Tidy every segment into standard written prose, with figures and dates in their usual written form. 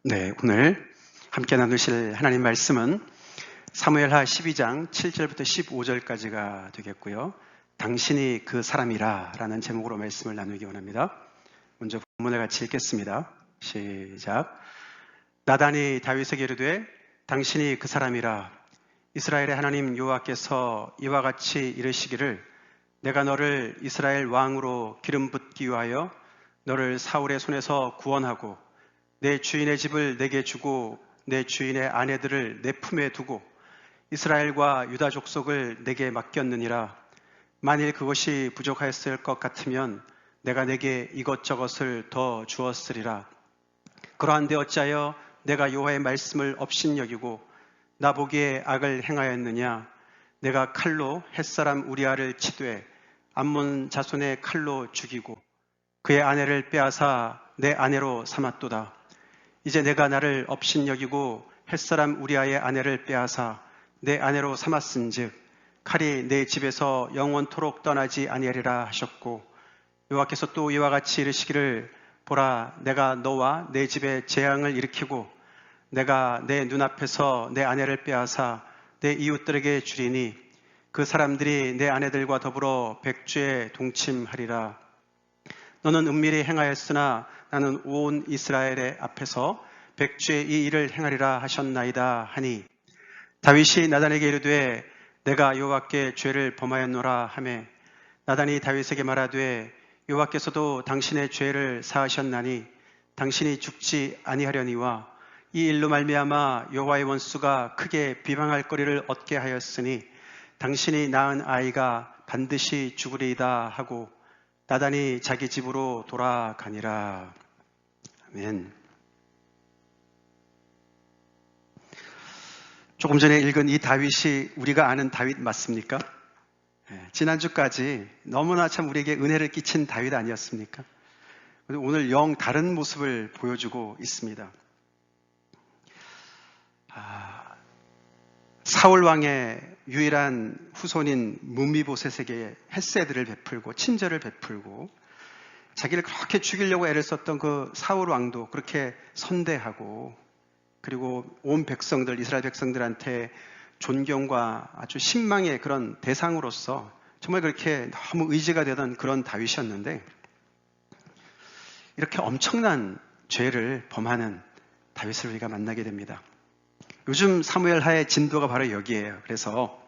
네, 오늘 함께 나누실 하나님 말씀은 사무엘하 12장 7절부터 15절까지가 되겠고요. 당신이 그 사람이라 라는 제목으로 말씀을 나누기 원합니다. 먼저 본문을 같이 읽겠습니다. 시작. 나단이 다윗에게 이르되 당신이 그 사람이라. 이스라엘의 하나님 여호와께서 이와 같이 이르시기를 내가 너를 이스라엘 왕으로 기름 붓기 위하여 너를 사울의 손에서 구원하고 내 주인의 집을 내게 주고 내 주인의 아내들을 내 품에 두고 이스라엘과 유다 족속을 내게 맡겼느니라. 만일 그것이 부족하였을 것 같으면 내가 내게 이것저것을 더 주었으리라. 그러한데 어찌하여 내가 여호와의 말씀을 업신여기고 나 보기에 악을 행하였느냐. 내가 칼로 햇사람 우리아를 치되 암몬 자손의 칼로 죽이고 그의 아내를 빼앗아 내 아내로 삼았도다. 이제 내가 나를 업신여기고 햇사람 우리아의 아내를 빼앗아 내 아내로 삼았은즉 칼이 내 집에서 영원토록 떠나지 아니하리라 하셨고 여호와께서 또 이와 같이 이르시기를 보라 내가 너와 내 집에 재앙을 일으키고 내가 내 눈앞에서 내 아내를 빼앗아 내 이웃들에게 주리니 그 사람들이 내 아내들과 더불어 백주에 동침하리라. 너는 은밀히 행하였으나 나는 온 이스라엘의 앞에서 백주의 이 일을 행하리라 하셨나이다 하니 다윗이 나단에게 이르되 내가 여호와께 죄를 범하였노라 하매 나단이 다윗에게 말하되 여호와께서도 당신의 죄를 사하셨나니 당신이 죽지 아니하려니와 이 일로 말미암아 여호와의 원수가 크게 비방할 거리를 얻게 하였으니 당신이 낳은 아이가 반드시 죽으리이다 하고 나단이 자기 집으로 돌아가니라. 아멘. 조금 전에 읽은 이 다윗이 우리가 아는 다윗 맞습니까? 지난주까지 너무나 참 우리에게 은혜를 끼친 다윗 아니었습니까? 오늘 영 다른 모습을 보여주고 있습니다. 사울 왕의 유일한 후손인 문비보셋에게 햇세드를 베풀고 친절을 베풀고 자기를 그렇게 죽이려고 애를 썼던 그 사울 왕도 그렇게 선대하고 그리고 온 백성들 이스라엘 백성들한테 존경과 아주 신망의 그런 대상으로서 정말 그렇게 너무 의지가 되던 그런 다윗이었는데 이렇게 엄청난 죄를 범하는 다윗을 우리가 만나게 됩니다. 요즘 사무엘하의 진도가 바로 여기에요. 그래서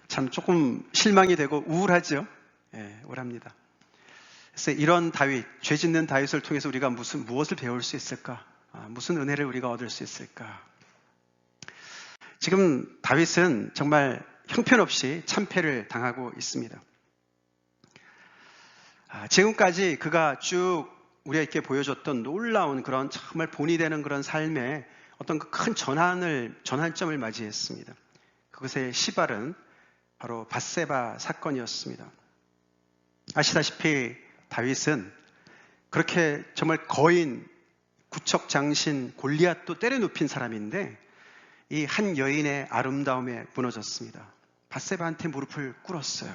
참 조금 실망이 되고 우울하죠. 우울합니다. 그래서 이런 다윗, 죄 짓는 다윗을 통해서 우리가 무엇을 배울 수 있을까? 무슨 은혜를 우리가 얻을 수 있을까? 지금 다윗은 정말 형편없이 참패를 당하고 있습니다. 지금까지 그가 쭉 우리에게 보여줬던 놀라운 그런 정말 본이 되는 그런 삶의 어떤 그 큰 전환점을 맞이했습니다. 그것의 시발은 바로 밧세바 사건이었습니다. 아시다시피 다윗은 그렇게 정말 거인, 구척장신 골리앗도 때려눕힌 사람인데 이 한 여인의 아름다움에 무너졌습니다. 밧세바한테 무릎을 꿇었어요.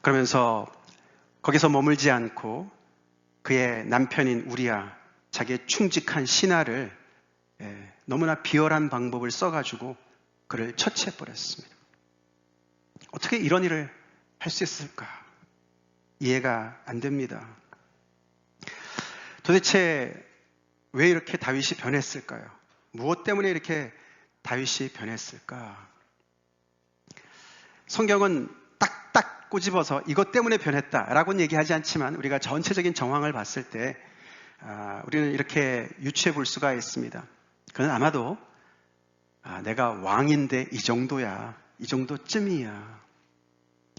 그러면서 거기서 머물지 않고 그의 남편인 우리아, 자기의 충직한 신하를 너무나 비열한 방법을 써가지고 그를 처치해버렸습니다. 어떻게 이런 일을 할 수 있을까? 이해가 안 됩니다. 도대체 왜 이렇게 다윗이 변했을까요? 무엇 때문에 이렇게 다윗이 변했을까? 성경은 딱딱 꼬집어서 이것 때문에 변했다라고는 얘기하지 않지만 우리가 전체적인 정황을 봤을 때 우리는 이렇게 유추해 볼 수가 있습니다. 그는 아마도 내가 왕인데 이 정도야, 이 정도쯤이야.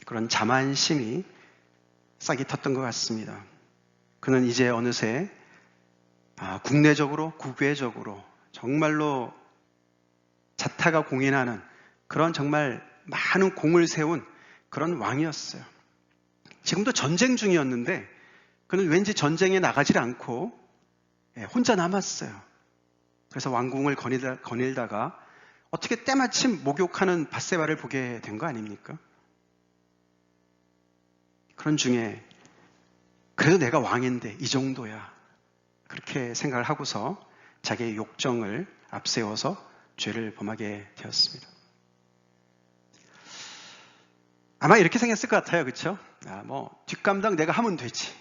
그런 자만심이 싹이 텄던 것 같습니다. 그는 이제 어느새 국내적으로, 국외적으로 정말로 자타가 공인하는 그런 정말 많은 공을 세운 그런 왕이었어요. 지금도 전쟁 중이었는데 그는 왠지 전쟁에 나가질 않고 혼자 남았어요. 그래서 왕궁을 거닐다가 어떻게 때마침 목욕하는 밧세바를 보게 된 거 아닙니까? 그런 중에 그래도 내가 왕인데 이 정도야. 그렇게 생각을 하고서 자기의 욕정을 앞세워서 죄를 범하게 되었습니다. 아마 이렇게 생겼을 것 같아요. 그렇죠? 뒷감당 내가 하면 되지.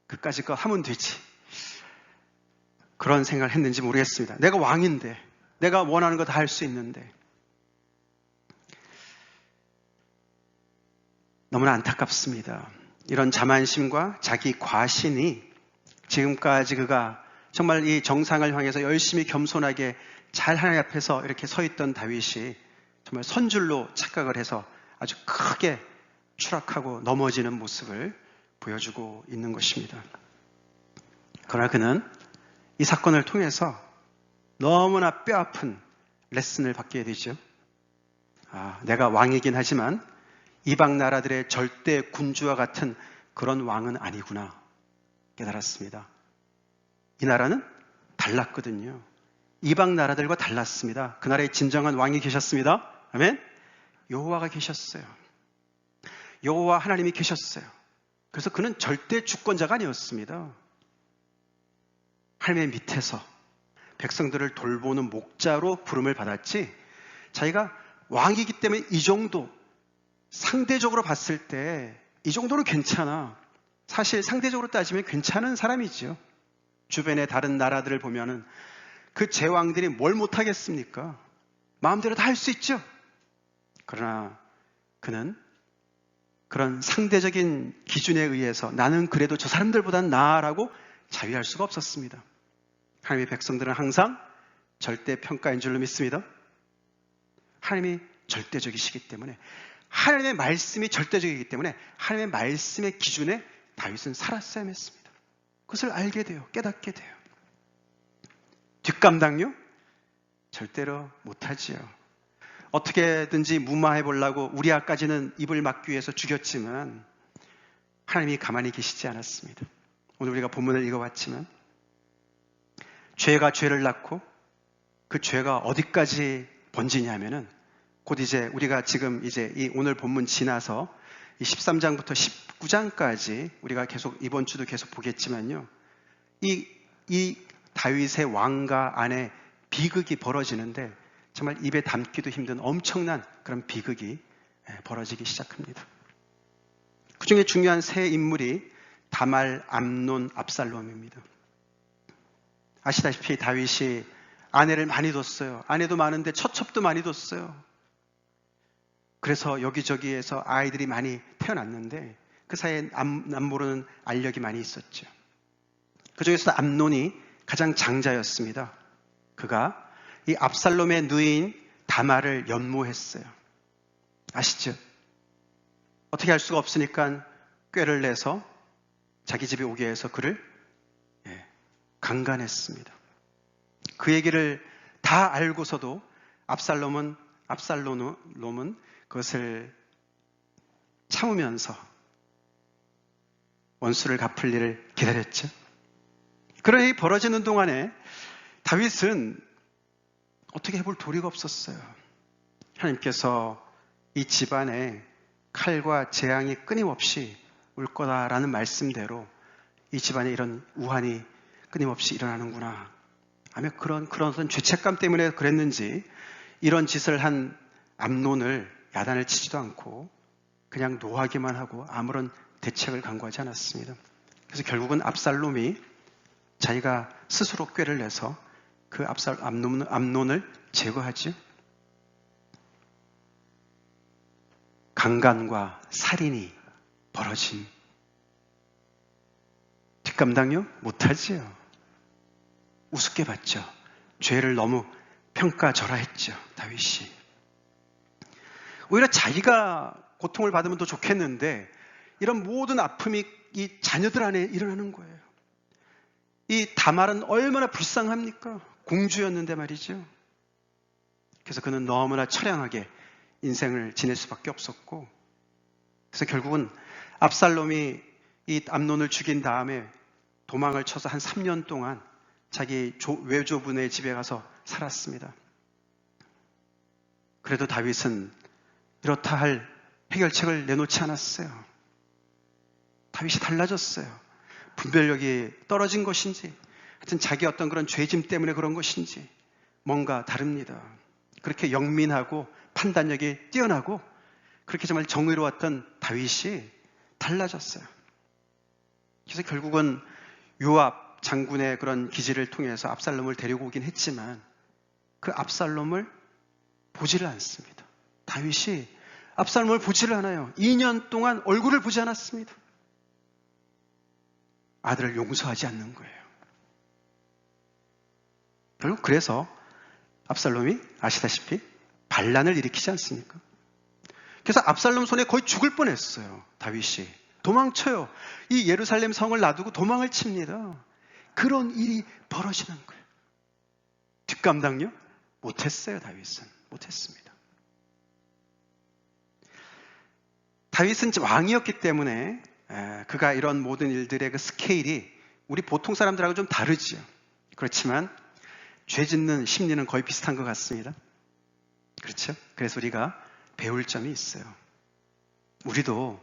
그까짓 거 하면 되지. 그런 생각을 했는지 모르겠습니다. 내가 왕인데, 내가 원하는 거 다 할 수 있는데. 너무나 안타깝습니다. 이런 자만심과 자기 과신이 지금까지 그가 정말 이 정상을 향해서 열심히 겸손하게 잘 하나님 앞에서 이렇게 서 있던 다윗이 정말 선줄로 착각을 해서 아주 크게 추락하고 넘어지는 모습을 보여주고 있는 것입니다. 그러나 그는 이 사건을 통해서 너무나 뼈아픈 레슨을 받게 되죠. 내가 왕이긴 하지만 이방 나라들의 절대 군주와 같은 그런 왕은 아니구나 깨달았습니다. 이 나라는 달랐거든요. 이방 나라들과 달랐습니다. 그 나라에 진정한 왕이 계셨습니다. 아멘. 여호와가 계셨어요. 여호와 하나님이 계셨어요. 그래서 그는 절대 주권자가 아니었습니다. 하나님의 밑에서 백성들을 돌보는 목자로 부름을 받았지, 자기가 왕이기 때문에 이 정도, 상대적으로 봤을 때 이 정도는 괜찮아. 사실 상대적으로 따지면 괜찮은 사람이죠. 주변의 다른 나라들을 보면은 그 제왕들이 뭘 못하겠습니까? 마음대로 다 할 수 있죠. 그러나 그는 그런 상대적인 기준에 의해서 나는 그래도 저 사람들보다는 나아라고 자위할 수가 없었습니다. 하나님의 백성들은 항상 절대 평가인 줄로 믿습니다. 하나님이 절대적이시기 때문에, 하나님의 말씀이 절대적이기 때문에 하나님의 말씀의 기준에 다윗은 살았어야 했습니다. 그것을 알게 돼요. 깨닫게 돼요. 뒷감당요? 절대로 못하지요. 어떻게든지 무마해 보려고 우리아까지는 입을 막기 위해서 죽였지만 하나님이 가만히 계시지 않았습니다. 오늘 우리가 본문을 읽어봤지만 죄가 죄를 낳고 그 죄가 어디까지 번지냐면은 곧 이제 우리가 지금 이제 이 오늘 본문 지나서 이 13장부터 19장까지 우리가 계속 이번 주도 계속 보겠지만요. 이 다윗의 왕가 안에 비극이 벌어지는데 정말 입에 담기도 힘든 엄청난 그런 비극이 벌어지기 시작합니다. 그 중에 중요한 세 인물이 다말, 암논, 압살롬입니다. 아시다시피 다윗이 아내를 많이 뒀어요. 아내도 많은데 처첩도 많이 뒀어요. 그래서 여기저기에서 아이들이 많이 태어났는데 그 사이에 남모르는 알력이 많이 있었죠. 그 중에서 암논이 가장 장자였습니다. 그가 이 압살롬의 누이인 다말을 연모했어요. 아시죠? 어떻게 할 수가 없으니까 꾀를 내서 자기 집에 오게 해서 그를 강간했습니다. 그 얘기를 다 알고서도 압살롬은 그것을 참으면서 원수를 갚을 일을 기다렸죠. 그런 일이 벌어지는 동안에 다윗은 어떻게 해볼 도리가 없었어요. 하나님께서 이 집안에 칼과 재앙이 끊임없이 올 거다라는 말씀대로 이 집안에 이런 우환이 끊임없이 일어나는구나. 아마 그런 어떤 죄책감 때문에 그랬는지 이런 짓을 한 암논을 야단을 치지도 않고 그냥 노하기만 하고 아무런 대책을 강구하지 않았습니다. 그래서 결국은 압살롬이 자기가 스스로 꾀를 내서 그 암논을 제거하죠. 강간과 살인이 벌어진 뒷감당요? 못하지요. 우습게 봤죠. 죄를 너무 평가절하했죠. 다윗이. 오히려 자기가 고통을 받으면 더 좋겠는데 이런 모든 아픔이 이 자녀들 안에 일어나는 거예요. 이 다말은 얼마나 불쌍합니까? 공주였는데 말이죠. 그래서 그는 너무나 처량하게 인생을 지낼 수밖에 없었고, 그래서 결국은 압살롬이 이 암논을 죽인 다음에 도망을 쳐서 한 3년 동안 자기 외조분의 집에 가서 살았습니다. 그래도 다윗은 이렇다 할 해결책을 내놓지 않았어요. 다윗이 달라졌어요. 분별력이 떨어진 것인지 하여튼 자기 어떤 그런 죄짐 때문에 그런 것인지 뭔가 다릅니다. 그렇게 영민하고 판단력이 뛰어나고 그렇게 정말 정의로웠던 다윗이 달라졌어요. 그래서 결국은 요압 장군의 그런 기지를 통해서 압살롬을 데리고 오긴 했지만 그 압살롬을 보지를 않습니다. 다윗이 압살롬을 보지를 않아요. 2년 동안 얼굴을 보지 않았습니다. 아들을 용서하지 않는 거예요. 결국 그래서 압살롬이 아시다시피 반란을 일으키지 않습니까? 그래서 압살롬 손에 거의 죽을 뻔했어요. 다윗이 도망쳐요. 이 예루살렘 성을 놔두고 도망을 칩니다. 그런 일이 벌어지는 거예요. 뒷감당요? 못했어요. 다윗은 못했습니다. 다윗은 왕이었기 때문에 그가 이런 모든 일들의 그 스케일이 우리 보통 사람들하고 좀 다르죠. 그렇지만 죄 짓는 심리는 거의 비슷한 것 같습니다. 그렇죠? 그래서 우리가 배울 점이 있어요. 우리도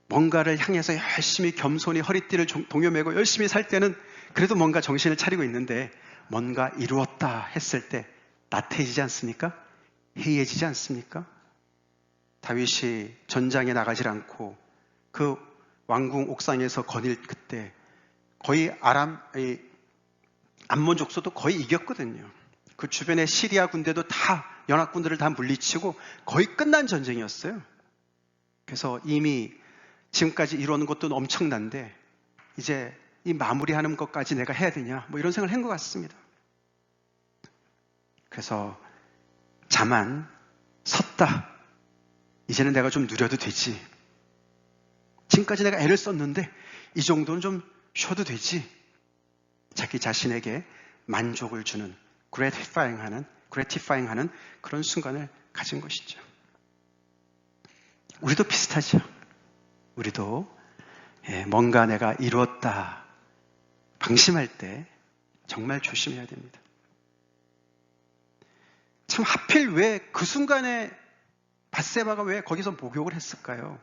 뭔가를 향해서 열심히 겸손히 허리띠를 동여매고 열심히 살 때는 그래도 뭔가 정신을 차리고 있는데 뭔가 이루었다 했을 때 나태해지지 않습니까? 해이해지지 않습니까? 다윗이 전장에 나가질 않고 그 왕궁 옥상에서 거닐 그때 거의 암몬 족속도 거의 이겼거든요. 그 주변의 시리아 군대도 다 연합군들을 다 물리치고 거의 끝난 전쟁이었어요. 그래서 이미 지금까지 이루어놓은 것도 엄청난데 이제 이 마무리하는 것까지 내가 해야 되냐 뭐 이런 생각을 한 것 같습니다. 그래서 자만 섰다. 이제는 내가 좀 누려도 되지. 지금까지 내가 애를 썼는데 이 정도는 좀 쉬어도 되지. 자기 자신에게 만족을 주는 gratifying 하는 그런 순간을 가진 것이죠. 우리도 비슷하죠. 우리도 뭔가 내가 이루었다 방심할 때 정말 조심해야 됩니다. 참 하필 왜 그 순간에 밧세바가 왜 거기서 목욕을 했을까요?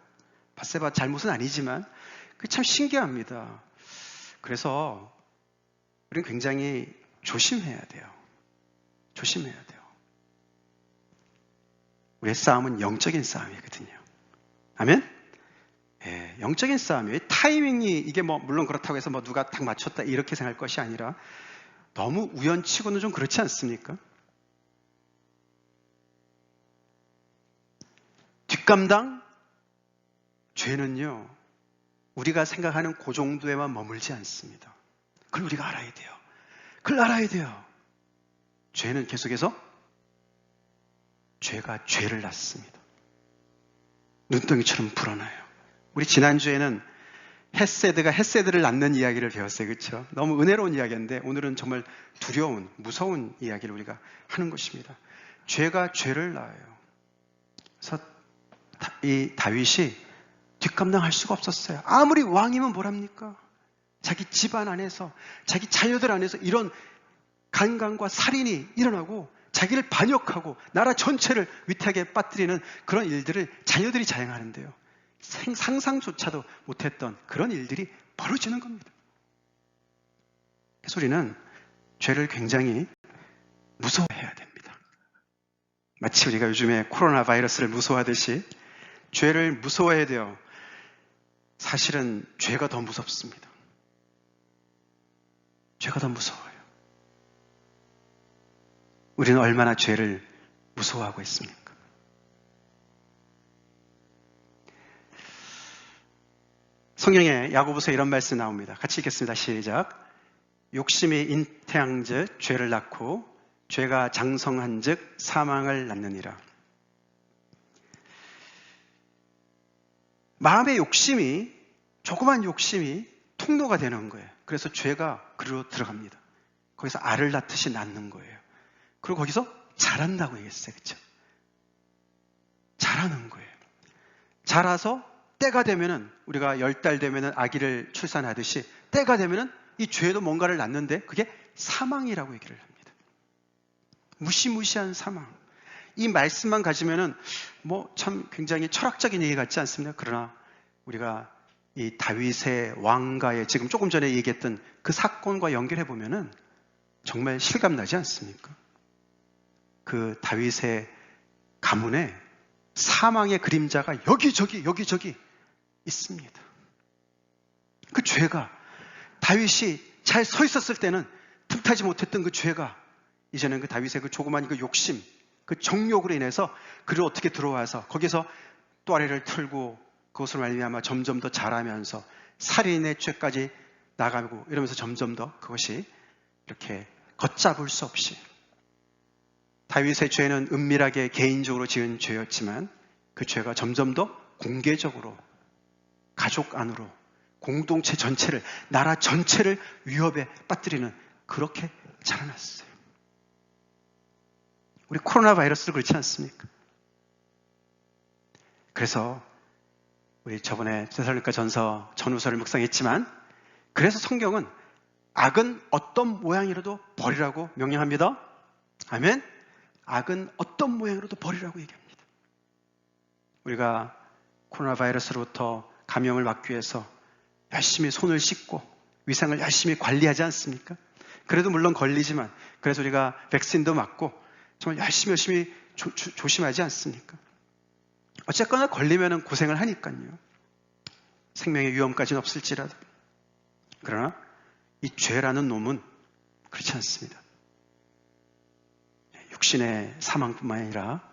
밧세바 잘못은 아니지만 그게 참 신기합니다. 그래서 우리는 굉장히 조심해야 돼요. 조심해야 돼요. 우리의 싸움은 영적인 싸움이거든요. 아멘? 영적인 싸움이에요. 타이밍이 이게 물론 그렇다고 해서 누가 딱 맞췄다 이렇게 생각할 것이 아니라 너무 우연치고는 좀 그렇지 않습니까? 뒷감당? 죄는요, 우리가 생각하는 그 정도에만 머물지 않습니다. 그걸 우리가 알아야 돼요. 그걸 알아야 돼요. 죄는 계속해서 죄가 죄를 낳습니다. 눈덩이처럼 불어나요. 우리 지난주에는 헷세드가 헷세드를 낳는 이야기를 배웠어요. 그렇죠? 너무 은혜로운 이야기인데 오늘은 정말 두려운, 무서운 이야기를 우리가 하는 것입니다. 죄가 죄를 낳아요. 그래서 이 다윗이 뒷감당할 수가 없었어요. 아무리 왕이면 뭐랍니까? 자기 집안 안에서, 자기 자녀들 안에서 이런 간광과 살인이 일어나고 자기를 반역하고 나라 전체를 위태하게 빠뜨리는 그런 일들을 자녀들이 자행하는데요. 상상조차도 못했던 그런 일들이 벌어지는 겁니다. 그래서 우리는 죄를 굉장히 무서워해야 됩니다. 마치 우리가 요즘에 코로나 바이러스를 무서워하듯이 죄를 무서워해야 돼요. 사실은 죄가 더 무섭습니다. 죄가 더 무서워요. 우리는 얼마나 죄를 무서워하고 있습니까? 성경에 야고보서에 이런 말씀 나옵니다. 같이 읽겠습니다. 시작. 욕심이 잉태한즉 죄를 낳고 죄가 장성한즉 사망을 낳느니라. 마음의 욕심이, 조그만 욕심이 통로가 되는 거예요. 그래서 죄가 그리로 들어갑니다. 거기서 알을 낳듯이 낳는 거예요. 그리고 거기서 자란다고 얘기했어요. 그렇죠? 자라는 거예요. 자라서 때가 되면은, 우리가 10달 되면은 아기를 출산하듯이 때가 되면은 이 죄도 뭔가를 낳는데 그게 사망이라고 얘기를 합니다. 무시무시한 사망. 이 말씀만 가지면은 참 굉장히 철학적인 얘기 같지 않습니까? 그러나 우리가 이 다윗의 왕가의 지금 조금 전에 얘기했던 그 사건과 연결해 보면은 정말 실감나지 않습니까? 그 다윗의 가문에 사망의 그림자가 여기저기 있습니다. 그 죄가 다윗이 잘 서 있었을 때는 틈타지 못했던 그 죄가 이제는 그 다윗의 그 조그만 그 욕심, 그 정욕으로 인해서 그를 어떻게 들어와서 거기서 또아리를 틀고 그것으로 말미암아 점점 더 자라면서 살인의 죄까지 나가고 이러면서 점점 더 그것이 이렇게 걷잡을 수 없이 다윗의 죄는 은밀하게 개인적으로 지은 죄였지만 그 죄가 점점 더 공개적으로 가족 안으로 공동체 전체를, 나라 전체를 위협에 빠뜨리는 그렇게 자라났어요. 우리 코로나 바이러스도 그렇지 않습니까? 그래서 우리 저번에 데살로니가 전서 전후서를 묵상했지만 그래서 성경은 악은 어떤 모양이라도 버리라고 명령합니다. 아멘. 악은 어떤 모양으로도 버리라고 얘기합니다. 우리가 코로나 바이러스로부터 감염을 막기 위해서 열심히 손을 씻고 위생을 열심히 관리하지 않습니까? 그래도 물론 걸리지만 그래서 우리가 백신도 맞고 정말 열심히 조심하지 않습니까? 어쨌거나 걸리면 고생을 하니까요. 생명의 위험까지는 없을지라도. 그러나 이 죄라는 놈은 그렇지 않습니다. 육신의 사망뿐만 아니라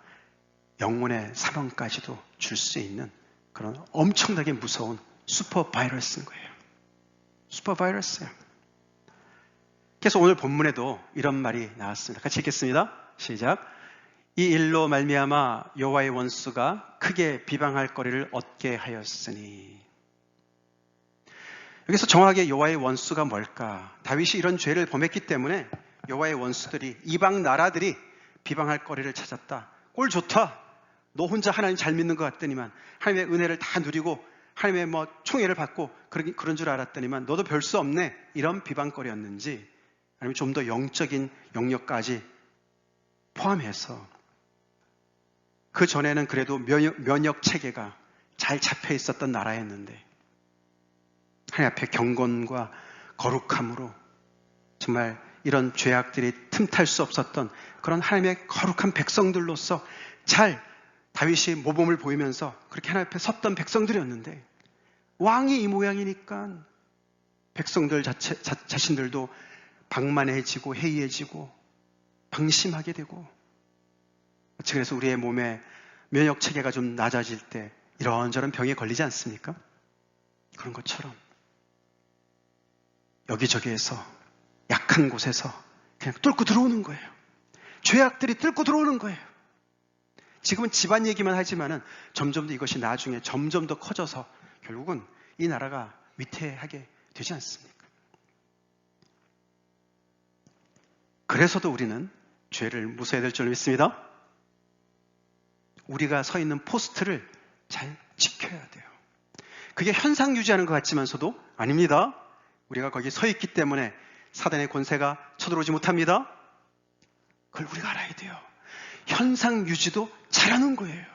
영혼의 사망까지도 줄 수 있는 그런 엄청나게 무서운 슈퍼 바이러스인 거예요. 슈퍼 바이러스예요. 그래서 오늘 본문에도 이런 말이 나왔습니다. 같이 읽겠습니다. 시작. 이 일로 말미암아 여호와의 원수가 크게 비방할 거리를 얻게 하였으니. 여기서 정확하게 여호와의 원수가 뭘까? 다윗이 이런 죄를 범했기 때문에 여호와의 원수들이, 이방 나라들이 비방할 거리를 찾았다. 꼴 좋다. 너 혼자 하나님 잘 믿는 것 같더니만, 하나님의 은혜를 다 누리고 하나님의 총애를 받고 그런 줄 알았더니만 너도 별 수 없네. 이런 비방거리였는지, 아니면 좀 더 영적인 영역까지 포함해서 그 전에는 그래도 면역 체계가 잘 잡혀 있었던 나라였는데 하나님 앞에 경건과 거룩함으로 정말 이런 죄악들이 틈탈 수 없었던 그런 하나님의 거룩한 백성들로서 잘 다윗이 모범을 보이면서 그렇게 하나님 앞에 섰던 백성들이었는데, 왕이 이 모양이니까 백성들 자신들도 방만해지고 해이해지고 방심하게 되고, 그래서 우리의 몸에 면역 체계가 좀 낮아질 때 이런저런 병에 걸리지 않습니까? 그런 것처럼 여기저기에서 약한 곳에서 그냥 뚫고 들어오는 거예요. 죄악들이 뚫고 들어오는 거예요. 지금은 집안 얘기만 하지만은 점점 더 이것이 나중에 점점 더 커져서 결국은 이 나라가 위태하게 되지 않습니까? 그래서도 우리는 죄를 무서워야 될 줄 믿습니다. 우리가 서 있는 포스트를 잘 지켜야 돼요. 그게 현상 유지하는 것 같지만서도 아닙니다. 우리가 거기 서 있기 때문에 사단의 권세가 쳐들어오지 못합니다. 그걸 우리가 알아야 돼요. 현상 유지도 잘하는 거예요.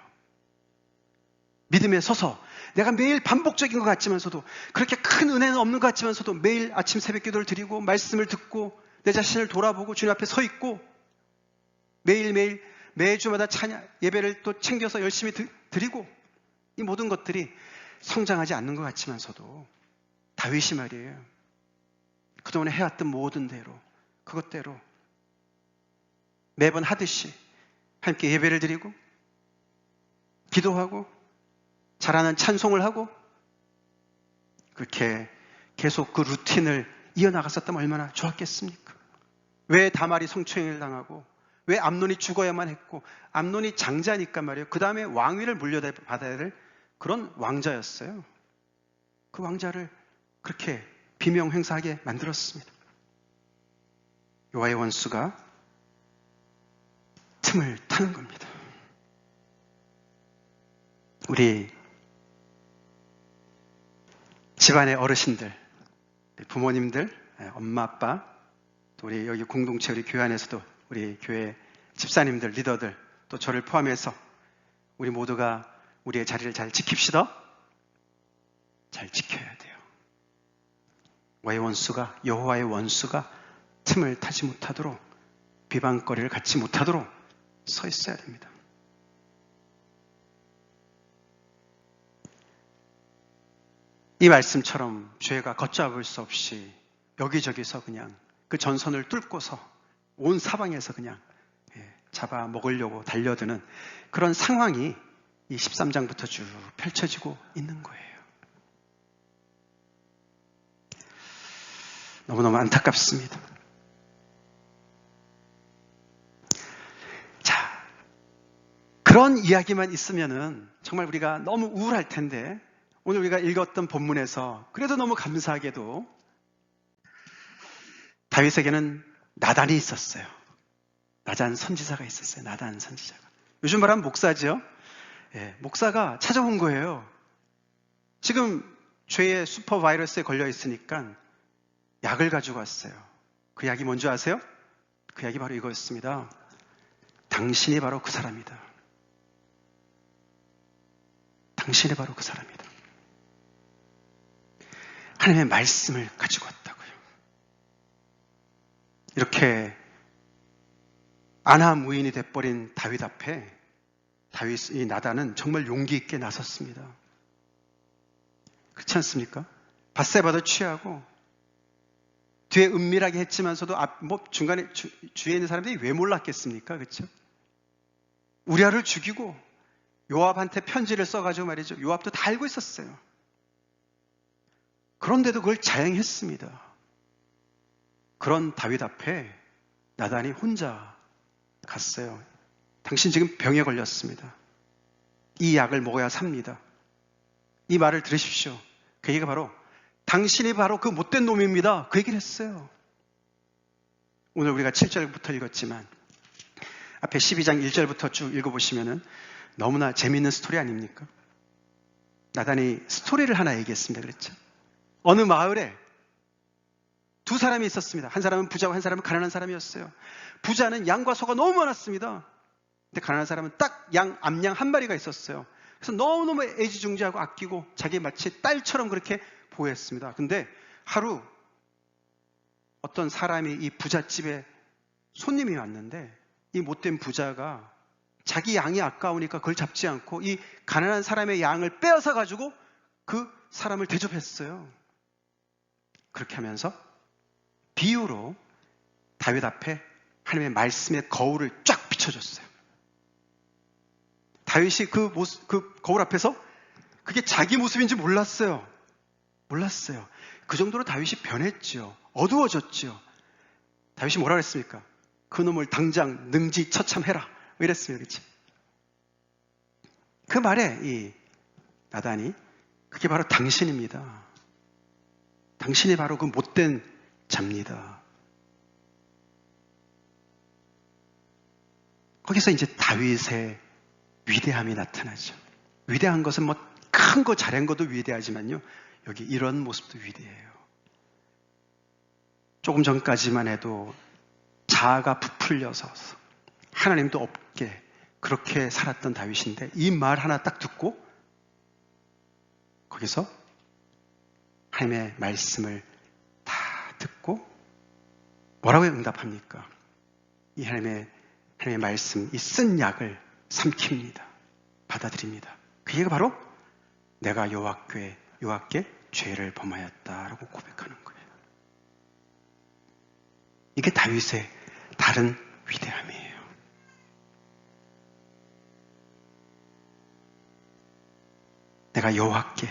믿음에 서서 내가 매일 반복적인 것 같지만서도, 그렇게 큰 은혜는 없는 것 같지만서도 매일 아침 새벽 기도를 드리고 말씀을 듣고 내 자신을 돌아보고 주님 앞에 서 있고 매일매일 매주마다 찬양 예배를 또 챙겨서 열심히 드리고, 이 모든 것들이 성장하지 않는 것 같지만서도 다윗이 말이에요. 그동안에 해왔던 모든 대로, 그것대로 매번 하듯이 함께 예배를 드리고 기도하고 잘하는 찬송을 하고 그렇게 계속 그 루틴을 이어나갔었다면 얼마나 좋았겠습니까? 왜 다말이 성추행을 당하고 왜 암논이 죽어야만 했고, 암논이 장자니까 말이에요. 그 다음에 왕위를 물려받아야 될 그런 왕자였어요. 그 왕자를 그렇게 비명행사하게 만들었습니다. 여호와의 원수가 틈을 타는 겁니다. 우리 집안의 어르신들, 부모님들, 엄마, 아빠, 또 우리 여기 공동체, 우리 교회 안에서도 우리 교회 집사님들, 리더들, 또 저를 포함해서 우리 모두가 우리의 자리를 잘 지킵시다. 잘 지켜야 돼요. 여호와의 원수가 틈을 타지 못하도록, 비방거리를 갖지 못하도록 서 있어야 됩니다. 이 말씀처럼 죄가 걷잡을 수 없이 여기저기서 그냥 그 전선을 뚫고서 온 사방에서 그냥 잡아 먹으려고 달려드는 그런 상황이 이 13장부터 쭉 펼쳐지고 있는 거예요. 너무너무 안타깝습니다. 자, 그런 이야기만 있으면은 정말 우리가 너무 우울할 텐데, 오늘 우리가 읽었던 본문에서 그래도 너무 감사하게도 다윗에게는 나단이 있었어요. 나단 선지자가 있었어요. 나단 선지자가. 요즘 말하면 목사죠. 목사가 찾아온 거예요. 지금 죄의 슈퍼 바이러스에 걸려 있으니까 약을 가지고 왔어요. 그 약이 뭔지 아세요? 그 약이 바로 이거였습니다. 당신이 바로 그 사람이다. 당신이 바로 그 사람이다. 하나님의 말씀을 가지고 왔다고요. 이렇게 안하무인이 돼버린 다윗 앞에 이 나단은 정말 용기 있게 나섰습니다. 그렇지 않습니까? 밧세바도 취하고 뒤에 은밀하게 했지만서도 중간에 주위에 있는 사람들이 왜 몰랐겠습니까? 그렇죠? 우리아를 죽이고 요압한테 편지를 써가지고 말이죠. 요압도 다 알고 있었어요. 그런데도 그걸 자행했습니다. 그런 다윗 앞에 나단이 혼자 갔어요. 당신 지금 병에 걸렸습니다. 이 약을 먹어야 삽니다. 이 말을 들으십시오. 그 얘기가 바로 당신이 바로 그 못된 놈입니다. 그 얘기를 했어요. 오늘 우리가 7절부터 읽었지만 앞에 12장 1절부터 쭉 읽어보시면 너무나 재미있는 스토리 아닙니까? 나단이 스토리를 하나 얘기했습니다. 그랬죠? 어느 마을에 두 사람이 있었습니다. 한 사람은 부자고 한 사람은 가난한 사람이었어요. 부자는 양과 소가 너무 많았습니다. 근데 가난한 사람은 딱 암양 한 마리가 있었어요. 그래서 너무너무 애지중지하고 아끼고 자기 마치 딸처럼 그렇게 보호했습니다. 근데 하루 어떤 사람이 이 부잣집에 손님이 왔는데 이 못된 부자가 자기 양이 아까우니까 그걸 잡지 않고 이 가난한 사람의 양을 빼앗아 가지고 그 사람을 대접했어요. 그렇게 하면서 비유로 다윗 앞에 하나님의 말씀의 거울을 쫙 비춰줬어요. 다윗이 그 거울 앞에서 그게 자기 모습인지 몰랐어요. 그 정도로 다윗이 변했죠. 어두워졌죠. 다윗이 뭐라 그랬습니까? 그 놈을 당장 능지처참해라. 이랬어요. 그렇지? 그 말에 이 나단이 그게 바로 당신입니다. 당신이 바로 그 못된 자입니다. 거기서 이제 다윗의 위대함이 나타나죠. 위대한 것은 큰 거 잘한 것도 위대하지만요. 여기 이런 모습도 위대해요. 조금 전까지만 해도 자아가 부풀려서 하나님도 없게 그렇게 살았던 다윗인데 이 말 하나 딱 듣고 거기서 하나님의 말씀을 다 듣고 뭐라고 응답합니까? 이 하나님의 말씀, 이 쓴 약을 삼킵니다. 받아들입니다. 그 얘기가 바로 내가 여호와께 죄를 범하였다라고 고백하는 거예요. 이게 다윗의 다른 위대함이에요. 내가 여호와께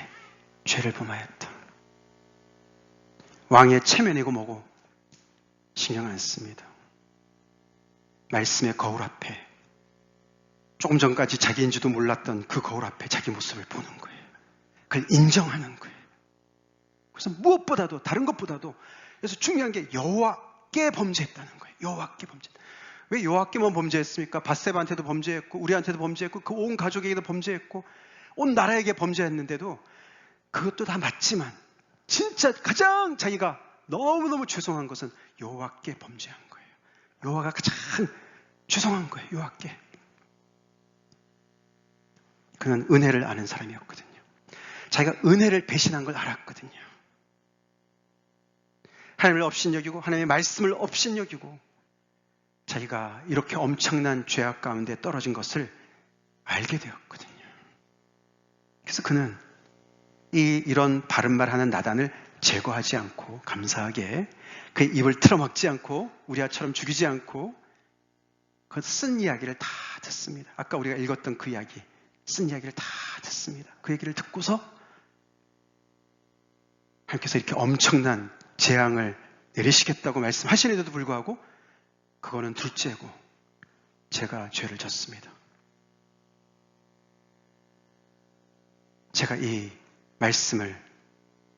죄를 범하였다. 왕의 체면이고 뭐고 신경 안 씁니다. 말씀의 거울 앞에 조금 전까지 자기인지도 몰랐던 그 거울 앞에 자기 모습을 보는 거예요. 그걸 인정하는 거예요. 그래서 무엇보다도 다른 것보다도 그래서 중요한 게 여호와께 범죄했다는 거예요. 여호와께 범죄했다. 왜 여호와께만 범죄했습니까? 밧세바한테도 범죄했고 우리한테도 범죄했고 그 온 가족에게도 범죄했고 온 나라에게 범죄했는데도 그것도 다 맞지만 진짜 가장 자기가 너무너무 죄송한 것은 여호와께 범죄한 거예요. 여호와가 가장 죄송한 거예요. 여호와께. 그는 은혜를 아는 사람이었거든요. 자기가 은혜를 배신한 걸 알았거든요. 하나님을 업신여기고 하나님의 말씀을 업신여기고 자기가 이렇게 엄청난 죄악 가운데 떨어진 것을 알게 되었거든요. 그래서 그는 이런 바른 말하는 나단을 제거하지 않고 감사하게 그의 입을 틀어막지 않고 우리아처럼 죽이지 않고 그 쓴 이야기를 다 듣습니다. 아까 우리가 읽었던 그 이야기, 쓴 이야기를 다 듣습니다. 그 얘기를 듣고서 하나님께서 이렇게 엄청난 재앙을 내리시겠다고 말씀하시는데도 불구하고 그거는 둘째고 제가 죄를 졌습니다. 제가 이 말씀을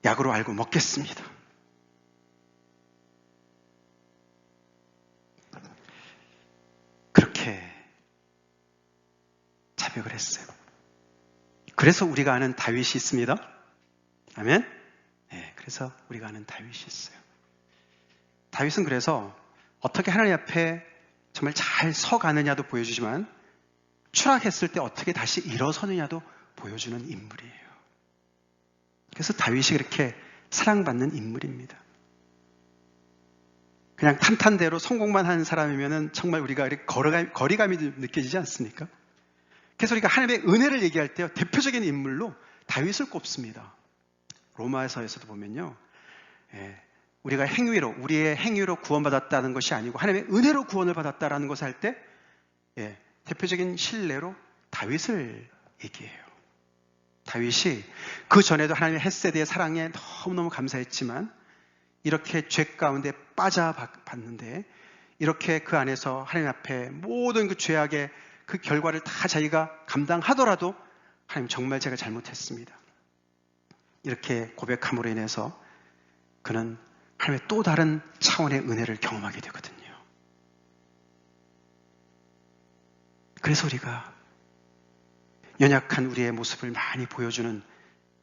약으로 알고 먹겠습니다. 그렇게 자백을 했어요. 그래서 우리가 아는 다윗이 있습니다. 아멘? 네, 그래서 우리가 아는 다윗이 있어요. 다윗은 그래서 어떻게 하나님 앞에 정말 잘 서가느냐도 보여주지만 추락했을 때 어떻게 다시 일어서느냐도 보여주는 인물이에요. 그래서 다윗이 그렇게 사랑받는 인물입니다. 그냥 탄탄대로 성공만 하는 사람이면 정말 우리가 거리감이 느껴지지 않습니까? 그래서 우리가 하나님의 은혜를 얘기할 때 대표적인 인물로 다윗을 꼽습니다. 로마서에서도 보면요. 우리가 우리의 행위로 구원받았다는 것이 아니고 하나님의 은혜로 구원을 받았다라는 것을 할 때 대표적인 신뢰로 다윗을 얘기해요. 다윗이 그 전에도 하나님의 헷세대의 사랑에 너무너무 감사했지만 이렇게 죄 가운데 빠져봤는데 이렇게 그 안에서 하나님 앞에 모든 그 죄악의 그 결과를 다 자기가 감당하더라도 하나님 정말 제가 잘못했습니다. 이렇게 고백함으로 인해서 그는 하나님의 또 다른 차원의 은혜를 경험하게 되거든요. 그래서 우리가 연약한 우리의 모습을 많이 보여주는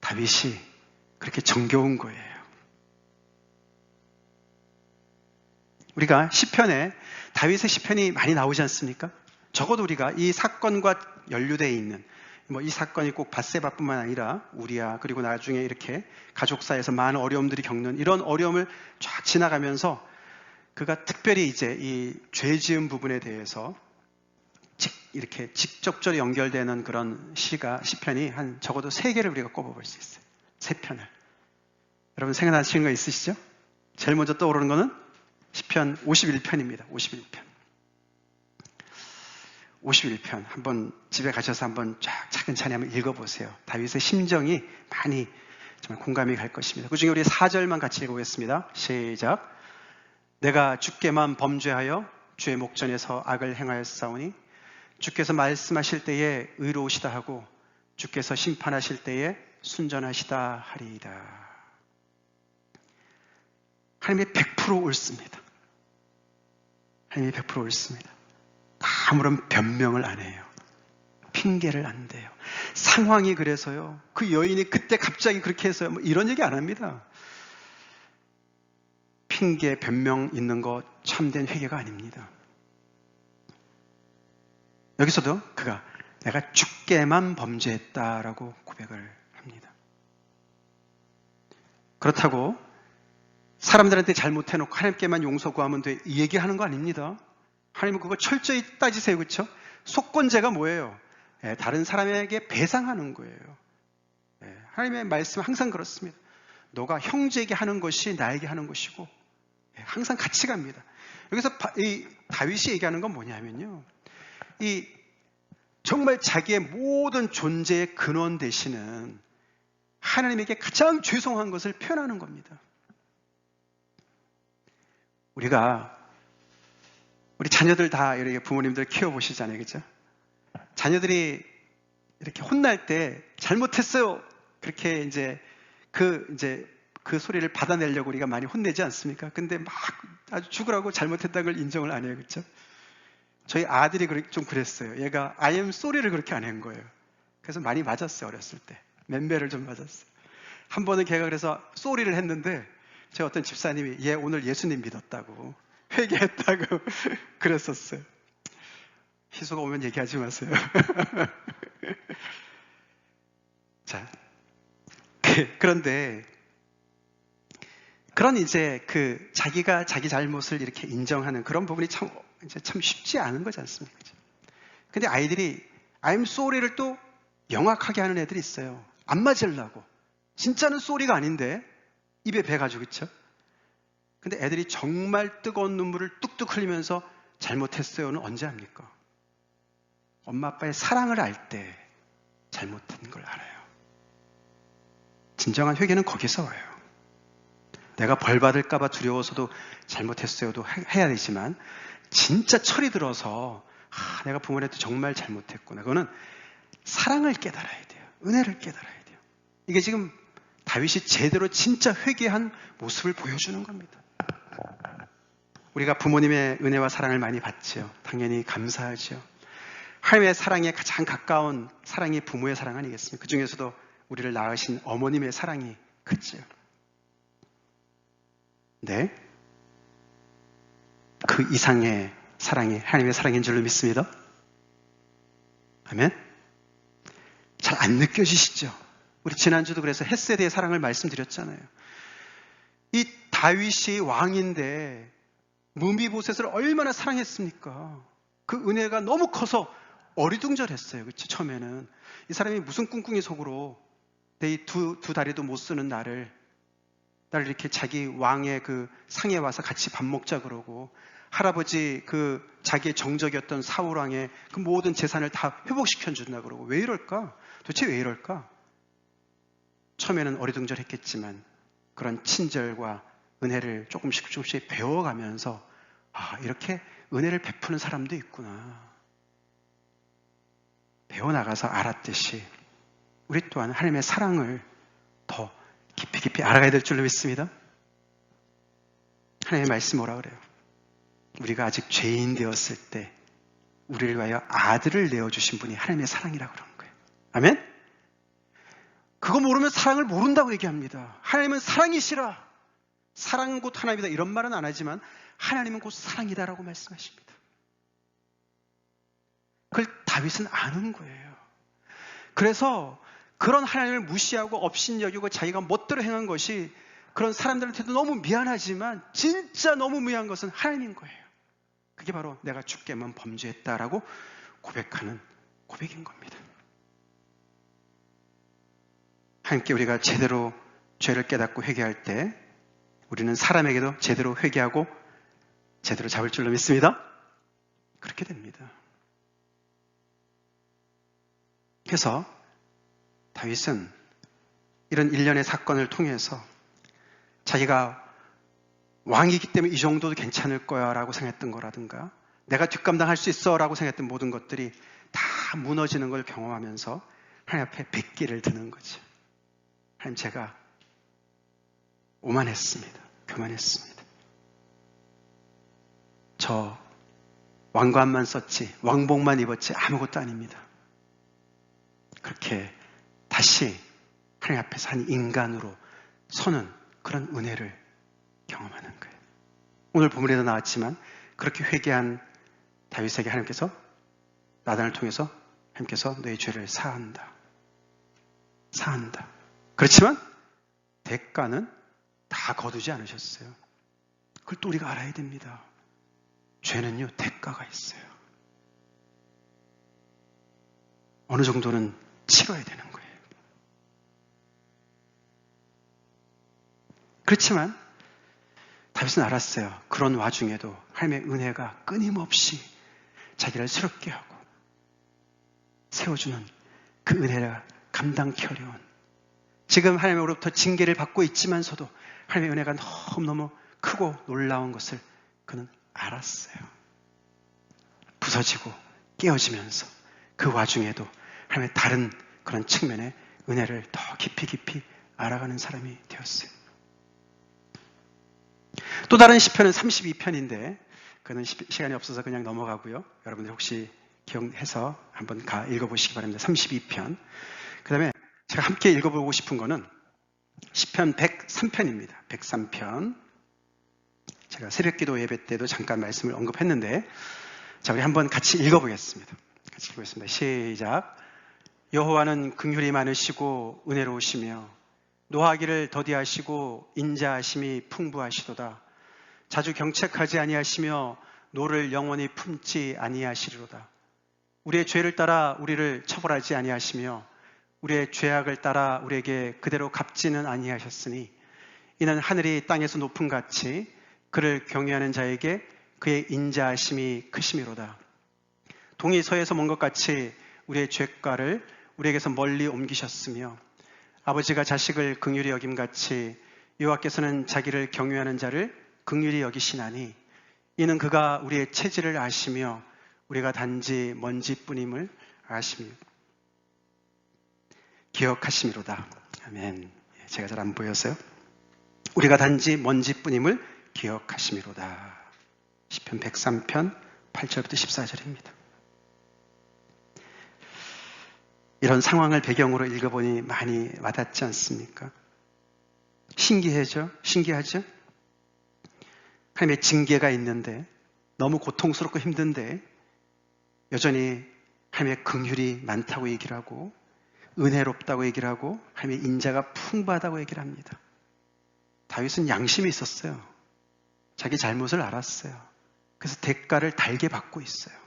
다윗이 그렇게 정겨운 거예요. 우리가 시편에 다윗의 시편이 많이 나오지 않습니까? 적어도 우리가 이 사건과 연루되어 있는 이 사건이 꼭 밧세바뿐만 아니라 우리야 그리고 나중에 이렇게 가족사에서 많은 어려움들이 겪는 이런 어려움을 쫙 지나가면서 그가 특별히 이제 이 죄 지은 부분에 대해서 이렇게 직접적으로 연결되는 그런 시편이 한 적어도 3개를 우리가 꼽아볼 수 있어요. 3편을. 여러분 생각나시는 거 있으시죠? 제일 먼저 떠오르는 거는 시편 51편입니다. 51편. 한번 집에 가셔서 한번 쫙 차근차근 한번 읽어보세요. 다윗의 심정이 많이 정말 공감이 갈 것입니다. 그 중에 우리 4절만 같이 읽어보겠습니다. 시작. 내가 주께만 범죄하여 주의 목전에서 악을 행하였사오니 주께서 말씀하실 때에 의로우시다 하고 주께서 심판하실 때에 순전하시다 하리이다. 하나님이 100% 옳습니다. 하나님이 100% 옳습니다. 아무런 변명을 안 해요. 핑계를 안 대요. 상황이 그래서요. 그 여인이 그때 갑자기 그렇게 해서요. 이런 얘기 안 합니다. 핑계, 변명 있는 거 참된 회개가 아닙니다. 여기서도 그가 내가 주께만 범죄했다라고 고백을 합니다. 그렇다고 사람들한테 잘못해놓고 하나님께만 용서 구하면 돼 이 얘기하는 거 아닙니다. 하나님은 그거 철저히 따지세요. 그렇죠? 속건제가 뭐예요? 다른 사람에게 배상하는 거예요. 하나님의 말씀은 항상 그렇습니다. 너가 형제에게 하는 것이 나에게 하는 것이고 항상 같이 갑니다. 여기서 이 다윗이 얘기하는 건 뭐냐면요. 이 정말 자기의 모든 존재의 근원 되시는 하나님에게 가장 죄송한 것을 표현하는 겁니다. 우리 자녀들 다 이렇게 부모님들 키워보시잖아요. 그죠? 자녀들이 이렇게 혼날 때 잘못했어요. 그렇게 이제 그 소리를 받아내려고 우리가 많이 혼내지 않습니까? 근데 막 아주 죽으라고 잘못했다는 걸 인정을 안 해요. 그렇죠? 저희 아들이 좀 그랬어요. 얘가 I am sorry를 그렇게 안 한 거예요. 그래서 많이 맞았어요. 어렸을 때. 맨배를 좀 맞았어요. 한 번은 걔가 그래서 sorry를 했는데 제 어떤 집사님이 얘 오늘 예수님 믿었다고 회개했다고 그랬었어요. 희수가 오면 얘기하지 마세요. 자, 그런데 그런 이제 자기가 자기 잘못을 이렇게 인정하는 그런 부분이 참 쉽지 않은 거지 않습니까? 근데 아이들이 I'm sorry를 또 영악하게 하는 애들이 있어요. 안 맞으려고. 진짜는 sorry가 아닌데 입에 배가지고, 그쵸? 근데 애들이 정말 뜨거운 눈물을 뚝뚝 흘리면서 잘못했어요는 언제 합니까? 엄마 아빠의 사랑을 알 때 잘못한 걸 알아요. 진정한 회개는 거기서 와요. 내가 벌 받을까봐 두려워서도 잘못했어요도 해야 되지만, 진짜 철이 들어서 내가 부모님한테 정말 잘못했구나, 그거는 사랑을 깨달아야 돼요. 은혜를 깨달아야 돼요. 이게 지금 다윗이 제대로 진짜 회개한 모습을 보여주는 겁니다. 우리가 부모님의 은혜와 사랑을 많이 받죠. 당연히 감사하죠. 하나님의 사랑에 가장 가까운 사랑이 부모의 사랑 아니겠습니까? 그 중에서도 우리를 낳으신 어머님의 사랑이 크죠. 네, 그 이상의 사랑이 하나님의 사랑인 줄로 믿습니다. 아멘. 잘 안 느껴지시죠? 우리 지난주도 그래서 헷세대의 사랑을 말씀드렸잖아요. 이 다윗이 왕인데 무비보셋을 얼마나 사랑했습니까? 그 은혜가 너무 커서 어리둥절했어요. 그렇죠? 처음에는 이 사람이 무슨 꿍꿍이 속으로 내 이 두 다리도 못 쓰는 나를 이렇게 자기 왕의 그 상에 와서 같이 밥 먹자 그러고, 할아버지 자기의 정적이었던 사울왕의 그 모든 재산을 다 회복시켜 준다 그러고, 왜 이럴까? 도대체 왜 이럴까? 처음에는 어리둥절했겠지만 그런 친절과 은혜를 조금씩 배워가면서 이렇게 은혜를 베푸는 사람도 있구나, 배워나가서 알았듯이 우리 또한 하나님의 사랑을 더 깊이 알아가야 될 줄로 믿습니다. 하나님의 말씀 뭐라 그래요? 우리가 아직 죄인 되었을 때 우리를 위하여 아들을 내어주신 분이 하나님의 사랑이라고 그러는 거예요. 아멘? 그거 모르면 사랑을 모른다고 얘기합니다. 하나님은 사랑이시라. 사랑은 곧 하나님이다. 이런 말은 안 하지만 하나님은 곧 사랑이다라고 말씀하십니다. 그걸 다윗은 아는 거예요. 그래서 그런 하나님을 무시하고 업신여기고 자기가 멋대로 행한 것이 그런 사람들한테도 너무 미안하지만 진짜 너무 미안한 것은 하나님인 거예요. 그게 바로 내가 주께만 범죄했다라고 고백하는 고백인 겁니다. 함께 우리가 제대로 죄를 깨닫고 회개할 때 우리는 사람에게도 제대로 회개하고 제대로 잡을 줄로 믿습니다. 그렇게 됩니다. 그래서 다윗은 이런 일련의 사건을 통해서 자기가 왕이기 때문에 이 정도도 괜찮을 거야 라고 생각했던 거라든가, 내가 뒷감당할 수 있어 라고 생각했던 모든 것들이 다 무너지는 걸 경험하면서 하나님 앞에 백기를 드는 거죠. 하나님, 제가 오만했습니다. 교만했습니다. 저 왕관만 썼지, 왕복만 입었지 아무것도 아닙니다. 그렇게 다시 하나님 앞에서 한 인간으로 서는 그런 은혜를 경험하는 거예요. 오늘 본문에도 나왔지만 그렇게 회개한 다윗에게 하나님께서 나단을 통해서 하나님께서 너의 죄를 사한다. 그렇지만 대가는 다 거두지 않으셨어요. 그걸 또 우리가 알아야 됩니다. 죄는요, 대가가 있어요. 어느 정도는 치러야 되는 거예요. 그렇지만 다윗은 알았어요. 그런 와중에도 하나님의 은혜가 끊임없이 자기를 새롭게 하고 세워주는 그 은혜가 감당케 어려운, 지금 하나님으로부터 징계를 받고 있지만서도 하나님의 은혜가 너무너무 크고 놀라운 것을 그는 알았어요. 부서지고 깨어지면서 그 와중에도 하나님의 다른 그런 측면의 은혜를 더 깊이 알아가는 사람이 되었어요. 또 다른 시편은 32편인데 그는 시간이 없어서 그냥 넘어가고요. 여러분들 혹시 기억해서 한번 읽어보시기 바랍니다. 32편. 그 다음에 제가 함께 읽어보고 싶은 거는 시편 103편입니다. 103편. 제가 새벽기도 예배 때도 잠깐 말씀을 언급했는데, 자, 우리 한번 같이 읽어보겠습니다. 같이 읽겠습니다. 시작. 여호와는 긍휼이 많으시고 은혜로우시며 노하기를 더디하시고 인자하심이 풍부하시도다. 자주 경책하지 아니하시며 노를 영원히 품지 아니하시리로다. 우리의 죄를 따라 우리를 처벌하지 아니하시며 우리의 죄악을 따라 우리에게 그대로 갚지는 아니하셨으니 이는 하늘이 땅에서 높음 같이 그를 경외하는 자에게 그의 인자하심이 크심이로다. 동이 서에서 먼 것 같이 우리의 죄가를 우리에게서 멀리 옮기셨으며 아버지가 자식을 긍휼히 여김같이 여호와께서는 자기를 경외하는 자를 긍휼히 여기시나니 이는 그가 우리의 체질을 아시며 우리가 단지 먼지뿐임을 아시며 기억하심이로다. 아멘. 제가 잘 안 보여서요. 우리가 단지 먼지뿐임을 기억하심이로다. 시편 103편 8절부터 14절입니다. 이런 상황을 배경으로 읽어보니 많이 와닿지 않습니까? 신기하죠? 하나님의 징계가 있는데 너무 고통스럽고 힘든데 여전히 하나님의 긍휼이 많다고 얘기를 하고 은혜롭다고 얘기를 하고 하나님의 인자가 풍부하다고 얘기를 합니다. 다윗은 양심이 있었어요. 자기 잘못을 알았어요. 그래서 대가를 달게 받고 있어요.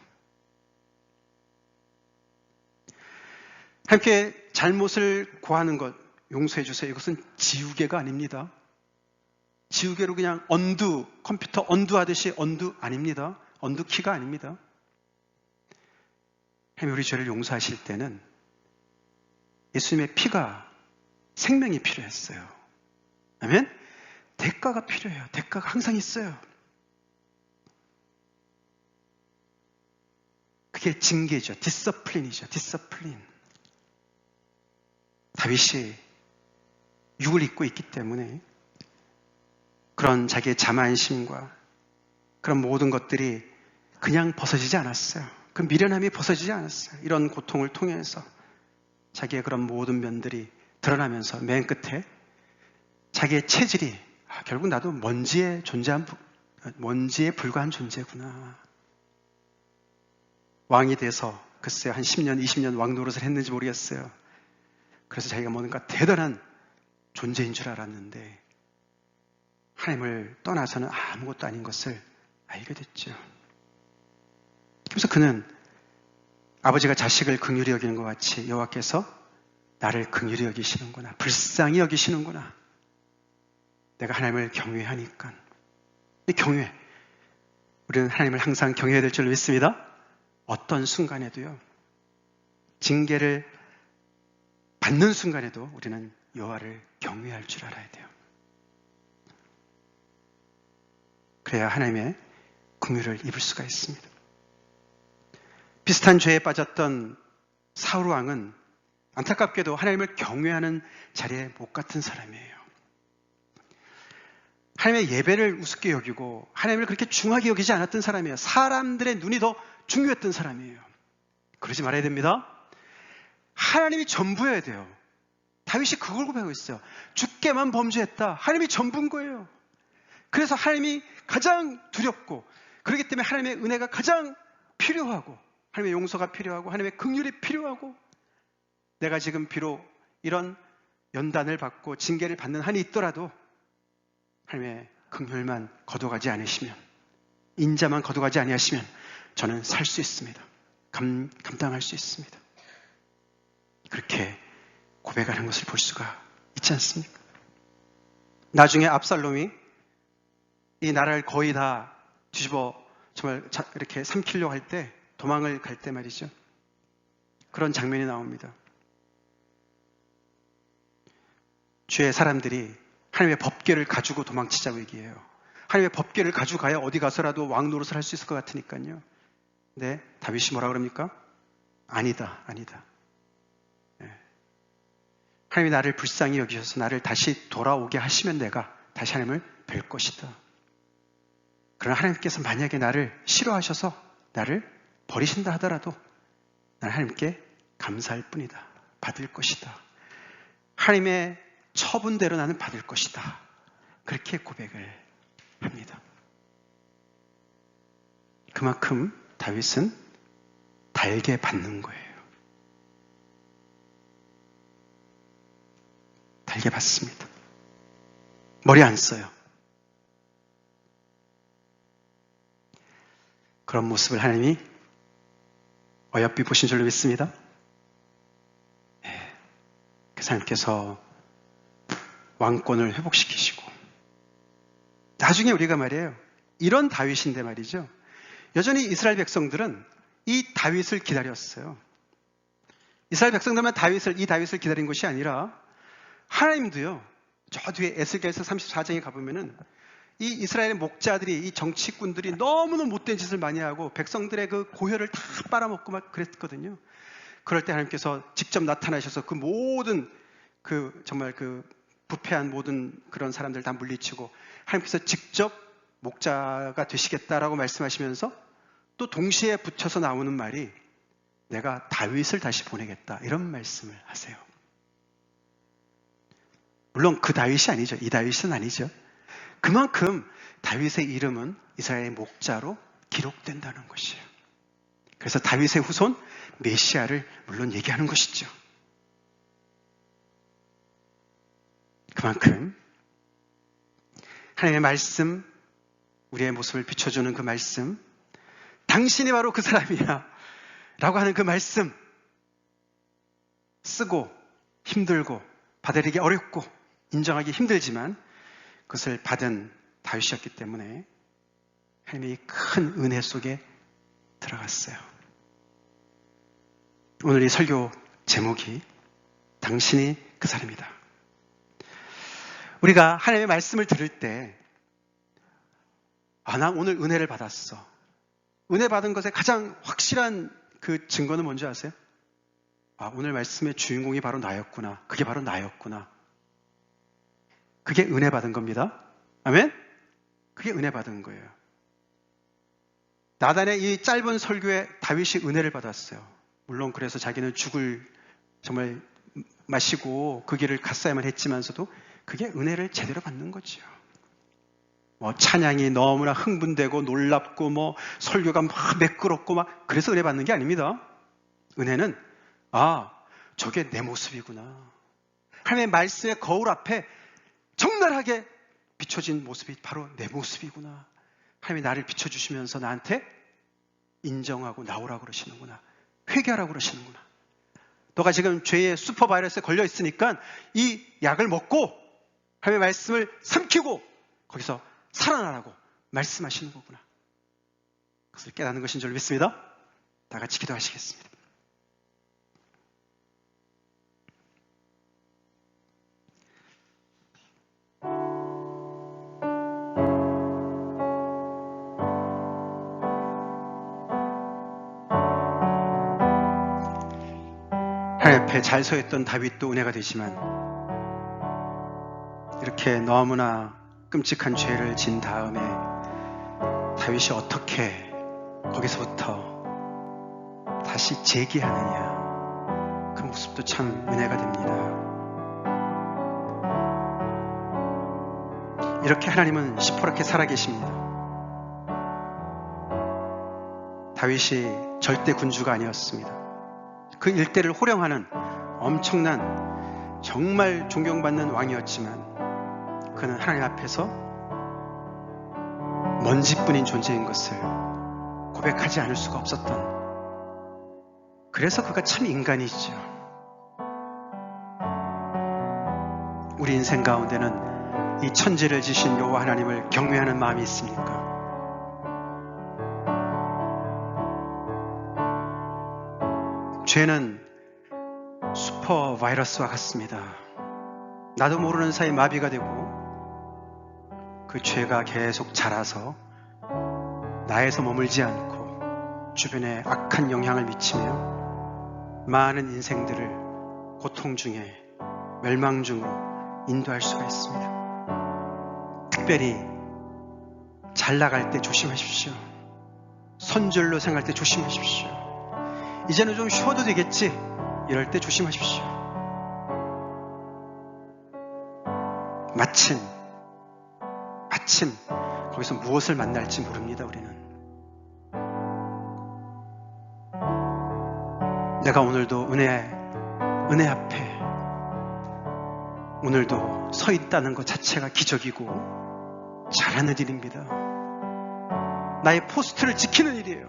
함께 잘못을 고하는 것 용서해 주세요. 이것은 지우개가 아닙니다. 지우개로 그냥 컴퓨터 하듯이 아닙니다. 키가 아닙니다. 하나님 우리 죄를 용서하실 때는 예수님의 피가 생명이 필요했어요. 아멘? 대가가 필요해요. 대가가 항상 있어요. 그게 징계죠. 디서플린이죠. 다윗이 육을 입고 있기 때문에 그런 자기의 자만심과 그런 모든 것들이 그냥 벗어지지 않았어요. 그 미련함이 벗어지지 않았어요. 이런 고통을 통해서 자기의 그런 모든 면들이 드러나면서 맨 끝에 자기의 체질이 결국 나도 먼지에 불과한 존재구나. 왕이 돼서 글쎄요 한 10년, 20년 왕 노릇을 했는지 모르겠어요. 그래서 자기가 뭔가 대단한 존재인 줄 알았는데 하나님을 떠나서는 아무것도 아닌 것을 알게 됐죠. 그래서 그는 아버지가 자식을 긍휼히 여기는 것 같이 여호와께서 나를 긍휼히 여기시는구나. 불쌍히 여기시는구나. 내가 하나님을 경외하니까. 이 경외. 우리는 하나님을 항상 경외해야 될 줄 믿습니다. 어떤 순간에도요. 징계를 받는 순간에도 우리는 여호와를 경외할 줄 알아야 돼요. 그래야 하나님의 긍휼을 입을 수가 있습니다. 비슷한 죄에 빠졌던 사울 왕은 안타깝게도 하나님을 경외하는 자리에 못 갔던 사람이에요. 하나님의 예배를 우습게 여기고 하나님을 그렇게 중하게 여기지 않았던 사람이에요. 사람들의 눈이 더 중요했던 사람이에요. 그러지 말아야 됩니다. 하나님이 전부여야 돼요. 다윗이 그걸 고백하고 있어요. 주께만 범죄했다. 하나님이 전부인 거예요. 그래서 하나님이 가장 두렵고 그렇기 때문에 하나님의 은혜가 가장 필요하고 하나님의 용서가 필요하고 하나님의 긍휼이 필요하고 내가 지금 비록 이런 연단을 받고 징계를 받는 한이 있더라도 하나님의 긍휼만 거둬가지 않으시면 인자만 거둬가지 아니하시면 저는 살 수 있습니다. 감당할 수 있습니다. 그렇게 고백하는 것을 볼 수가 있지 않습니까? 나중에 압살롬이 이 나라를 거의 다 뒤집어 정말 이렇게 삼키려고 할 때 도망을 갈 때 말이죠. 그런 장면이 나옵니다. 주의 사람들이 하나님의 법궤를 가지고 도망치자고 얘기해요. 하나님의 법궤를 가지고 가야 어디 가서라도 왕 노릇을 할 수 있을 것 같으니까요. 근데 다윗이 뭐라 그럽니까? 아니다. 네. 하나님이 나를 불쌍히 여기셔서 나를 다시 돌아오게 하시면 내가 다시 하나님을 뵐 것이다. 그러나 하나님께서 만약에 나를 싫어하셔서 나를 버리신다 하더라도 나는 하나님께 감사할 뿐이다. 받을 것이다. 하나님의 처분대로 나는 받을 것이다. 그렇게 고백을 합니다. 그만큼 다윗은 달게 받는 거예요. 달게 받습니다. 머리 안 써요. 그런 모습을 하나님이 어여삐 보신 줄로 믿습니다. 그래서 하나님께서 왕권을 회복시키시고, 나중에 우리가 말이에요, 이런 다윗인데 말이죠, 여전히 이스라엘 백성들은 이 다윗을 기다렸어요. 이스라엘 백성들만 이 다윗을 기다린 것이 아니라 하나님도요, 저 뒤에 에스겔서 34장에 가보면은 이 이스라엘의 목자들이, 이 정치꾼들이 너무너무 못된 짓을 많이 하고 백성들의 그 고혈을 다 빨아먹고 막 그랬거든요. 그럴 때 하나님께서 직접 나타나셔서 그 모든 정말 부패한 모든 그런 사람들 다 물리치고 하나님께서 직접 목자가 되시겠다라고 말씀하시면서 또 동시에 붙여서 나오는 말이 내가 다윗을 다시 보내겠다, 이런 말씀을 하세요. 물론 그 다윗이 아니죠. 이 다윗은 아니죠. 그만큼 다윗의 이름은 이스라엘의 목자로 기록된다는 것이에요. 그래서 다윗의 후손 메시아를 물론 얘기하는 것이죠. 그만큼 하나님의 말씀, 우리의 모습을 비춰주는 그 말씀, 당신이 바로 그 사람이야 라고 하는 그 말씀, 쓰고 힘들고 받아들이기 어렵고 인정하기 힘들지만 그것을 받은 다윗이었기 때문에 하나님이 큰 은혜 속에 들어갔어요. 오늘 이 설교 제목이 당신이 그 사람이다. 우리가 하나님의 말씀을 들을 때, 나 오늘 은혜를 받았어. 은혜 받은 것의 가장 확실한 그 증거는 뭔지 아세요? 오늘 말씀의 주인공이 바로 나였구나. 그게 바로 나였구나. 그게 은혜 받은 겁니다. 아멘? 그게 은혜 받은 거예요. 나단의 이 짧은 설교에 다윗이 은혜를 받았어요. 물론 그래서 자기는 죽을 정말 마시고 그 길을 갔어야만 했지만서도 그게 은혜를 제대로 받는 거죠. 찬양이 너무나 흥분되고 놀랍고 설교가 막 매끄럽고 그래서 은혜 받는 게 아닙니다. 은혜는 저게 내 모습이구나. 하나님의 말씀의 거울 앞에 적나라하게 비춰진 모습이 바로 내 모습이구나. 하나님이 나를 비춰주시면서 나한테 인정하고 나오라고 그러시는구나. 회개하라고 그러시는구나. 너가 지금 죄의 슈퍼바이러스에 걸려 있으니까 이 약을 먹고 하나님의 말씀을 삼키고 거기서 살아나라고 말씀하시는 거구나. 그것을 깨닫는 것인 줄 믿습니다. 다 같이 기도하시겠습니다. 하나님 앞에 잘 서 있던 다윗도 은혜가 되지만 이렇게 너무나 끔찍한 죄를 진 다음에 다윗이 어떻게 거기서부터 다시 재기하느냐, 그 모습도 참 은혜가 됩니다. 이렇게 하나님은 시퍼렇게 살아계십니다. 다윗이 절대 군주가 아니었습니다. 그 일대를 호령하는 엄청난 정말 존경받는 왕이었지만 그는 하나님 앞에서 먼지뿐인 존재인 것을 고백하지 않을 수가 없었던, 그래서 그가 참 인간이죠. 우리 인생 가운데는 이 천지를 지신 여호와 하나님을 경외하는 마음이 있습니까? 죄는 슈퍼 바이러스와 같습니다. 나도 모르는 사이 마비가 되고 그 죄가 계속 자라서 나에서 머물지 않고 주변에 악한 영향을 미치며 많은 인생들을 고통 중에 멸망 중으로 인도할 수가 있습니다. 특별히 잘 나갈 때 조심하십시오. 선줄로 생각할 때 조심하십시오. 이제는 좀 쉬어도 되겠지, 이럴 때 조심하십시오. 마침 거기서 무엇을 만날지 모릅니다. 우리는 내가 오늘도 은혜 앞에 오늘도 서 있다는 것 자체가 기적이고 잘하는 일입니다. 나의 포스트를 지키는 일이에요.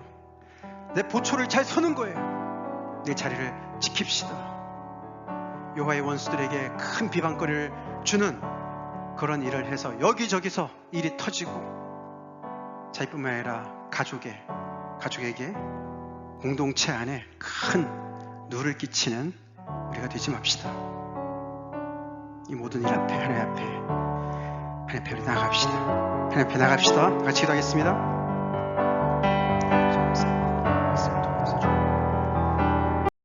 내 보초를 잘 서는 거예요. 내 자리를 지킵시다. 여호와의 원수들에게 큰 비방거리를 주는 그런 일을 해서 여기저기서 일이 터지고 자기뿐만 아니라 가족에게 공동체 안에 큰 누를 끼치는 우리가 되지 맙시다. 이 모든 일 앞에 하나님 앞에 우리 나갑시다. 하나님 앞에 나갑시다. 같이 기도하겠습니다.